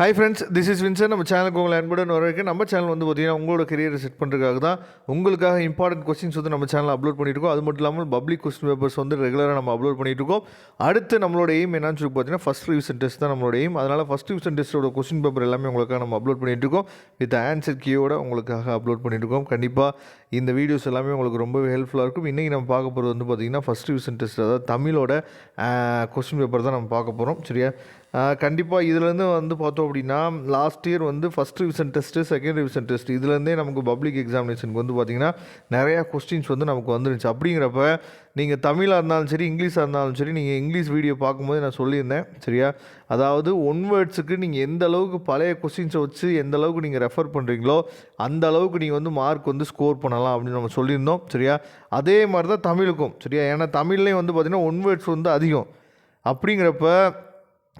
Hi friends, this is Vinson. நம்ம சேனலுக்கு உங்களை அன்புடன் வரவேற்க. நம்ம சேனல் வந்து பார்த்தீங்கன்னா உங்களோட கரியரை செட் பண்ணுறதுக்காக தான், உங்களுக்காக இம்பார்ட்டன்ட் கொஸ்டின்ஸ் வந்து நம்ம சேனலில் அப்லோட் பண்ணியிருக்கோம். அது மட்டும் இல்லாமல் பப்ளிக் கொஸ்டின் பேப்பர்ஸ் வந்து ரெகுலராக நம்ம அப்லோட் பண்ணிட்டு இருக்கோம். அடுத்து நம்மளோட எய்ம் என்னன்னு சொல்லி பார்த்தீங்கன்னா ஃபஸ்ட் ரிவிஷன் டெஸ்ட் தான் நம்மளோட எய்ம். அதனால் ஃபஸ்ட் ரிவிஷன் டெஸ்ட்டோட கொஸ்டின் பேப்பர் எல்லாமே உங்களுக்காக நம்ம அப்லோட் பண்ணிட்டு இருக்கோம். வித் ஆன்சர் கீயோட உங்களுக்காக அப்லோட் பண்ணிட்டு இருக்கோம். கண்டிப்பாக இந்த வீடியோஸ் எல்லாமே உங்களுக்கு ரொம்பவே ஹெல்ப்ஃபுல்லாக இருக்கும். இன்றைக்கி நம்ம பார்க்க போகிறது வந்து பார்த்திங்கன்னா ஃபஸ்ட் ரிவிஷன் டெஸ்ட், அதாவது தமிழோட கொஸ்டின் பேப்பர் தான் நம்ம பார்க்க போகிறோம். சரியா? கண்டிப்பாக இதுலேருந்து வந்து பார்த்தோம் அப்படின்னா லாஸ்ட் இயர் வந்து first revision test, second revision test இதுலேருந்தே நமக்கு பப்ளிக் எக்ஸாமினேஷனுக்கு வந்து பார்த்திங்கன்னா நிறையா கொஸ்டின்ஸ் வந்து நமக்கு வந்துருந்துச்சு. அப்படிங்கிறப்ப நீங்கள் தமிழாக இருந்தாலும் சரி, இங்கிலீஷாக இருந்தாலும் சரி, நீங்கள் இங்கிலீஷ் வீடியோ பார்க்கும்போது நான் சொல்லியிருந்தேன். சரியா? அதாவது ஒன் வேர்ட்ஸுக்கு நீங்கள் எந்த அளவுக்கு பழைய கொஸ்டின்ஸை வச்சு எந்த அளவுக்கு நீங்கள் ரெஃபர் பண்ணுறீங்களோ அந்த அளவுக்கு நீங்கள் வந்து மார்க் வந்து ஸ்கோர் பண்ணலாம் அப்படின்னு நம்ம சொல்லியிருந்தோம். சரியா? அதே மாதிரி தான் தமிழுக்கும். சரியா? ஏன்னா தமிழ்லேயும் வந்து பார்த்திங்கன்னா ஒன் வேர்ட்ஸ் வந்து அதிகம். அப்படிங்கிறப்ப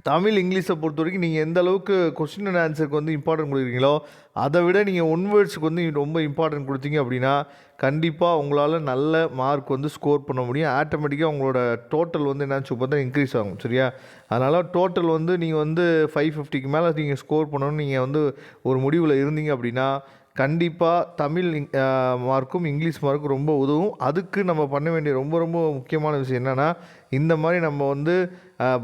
தமிழ், இங்கிலீஷை பொறுத்த வரைக்கும் நீங்கள் எந்த அளவுக்கு கொஸ்டின் அண்ட் ஆன்சருக்கு வந்து இம்பார்ட்டன்ட் கொடுக்குறீங்களோ அதை விட நீங்கள் ஒன் வேர்ட்ஸுக்கு வந்து ரொம்ப இம்பார்ட்டன்ட் கொடுத்தீங்க அப்படின்னா கண்டிப்பாக உங்களால் நல்ல மார்க் வந்து ஸ்கோர் பண்ண முடியும். ஆட்டோமேட்டிக்காக உங்களோட டோட்டல் வந்து என்னாச்சு பார்த்தா இன்க்ரீஸ் ஆகும். சரியா? அதனால் டோட்டல் வந்து நீங்கள் வந்து 550க்கு மேலே நீங்கள் ஸ்கோர் பண்ணணும்னு நீங்கள் வந்து ஒரு முடிவில் இருந்தீங்க அப்படின்னா கண்டிப்பாக தமிழ் மார்க்கும் இங்கிலீஷ் மார்க்கும் ரொம்ப உதவும். அதுக்கு நம்ம பண்ண வேண்டிய ரொம்ப ரொம்ப முக்கியமான விஷயம் என்னென்னா, இந்த மாதிரி நம்ம வந்து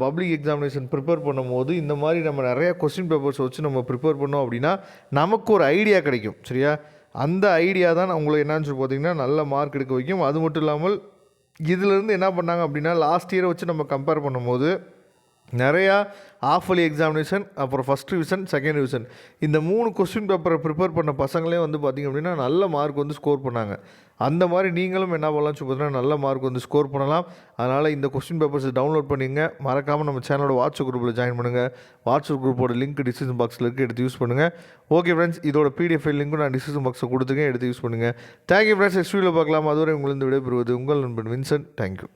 பப்ளிக் எக்ஸாமினேஷன் ப்ரிப்பேர் பண்ணும்போது இந்த மாதிரி நம்ம நிறையா கொஸ்டின் பேப்பர்ஸ் வச்சு நம்ம ப்ரிப்பேர் பண்ணோம் அப்படின்னா நமக்கு ஒரு ஐடியா கிடைக்கும். சரியா? அந்த ஐடியா தான் உங்களுக்கு என்னன்னு சொல்லி பார்த்தீங்கன்னா நல்ல மார்க் எடுக்க வைக்கும். அது மட்டும் இல்லாமல் இதிலேருந்து என்ன பண்ணாங்க அப்படின்னா லாஸ்ட் இயரை வச்சு நம்ம கம்பேர் பண்ணும்போது நிறையா ஆஃபலி எக்ஸாமினேஷன், அப்புறம் ஃபஸ்ட் ரிவிஷன், செகண்ட் ரிவிஷன் இந்த 3 கொஸ்டின் பேப்பரை ப்ரிப்பேர் பண்ண பசங்களே வந்து பார்த்திங்க அப்படின்னா நல்ல மார்க் வந்து ஸ்கோர் பண்ணாங்க. அந்த மாதிரி நீங்களும் என்ன பண்ணலாம் சொல்லி பார்த்தீங்கன்னா நல்ல மார்க் வந்து ஸ்கோர் பண்ணலாம். அதனால் இந்த கொஸ்டின் பேப்பர்ஸை டவுன்லோட் பண்ணிங்க. மறக்காமல் நம்ம சேனலோட வாட்ஸ்அப் குரூப்பில் ஜாயின் பண்ணுங்கள். வாட்ஸ்அப் குரூப்போட லிங்க் டிஸ்கிரிப்ஷன் பாக்ஸில் இருக்குது, எடுத்து யூஸ் பண்ணுங்கள். ஓகே ஃப்ரெண்ட்ஸ், இதோட PDF ஃபைல் லிங்க்கும் நான் டிஸ்கிரிப்ஷன் பாக்ஸில் கொடுத்துருக்கேன், எடுத்து யூஸ் பண்ணுங்கள். Thank you friends. நெக்ஸ்ட் வீடியோவில் பார்க்கலாம். அதுவரை உங்களுக்கு விடைபெறுவது உங்கள் நண்பன் வின்சென்ட். தேங்க்யூ.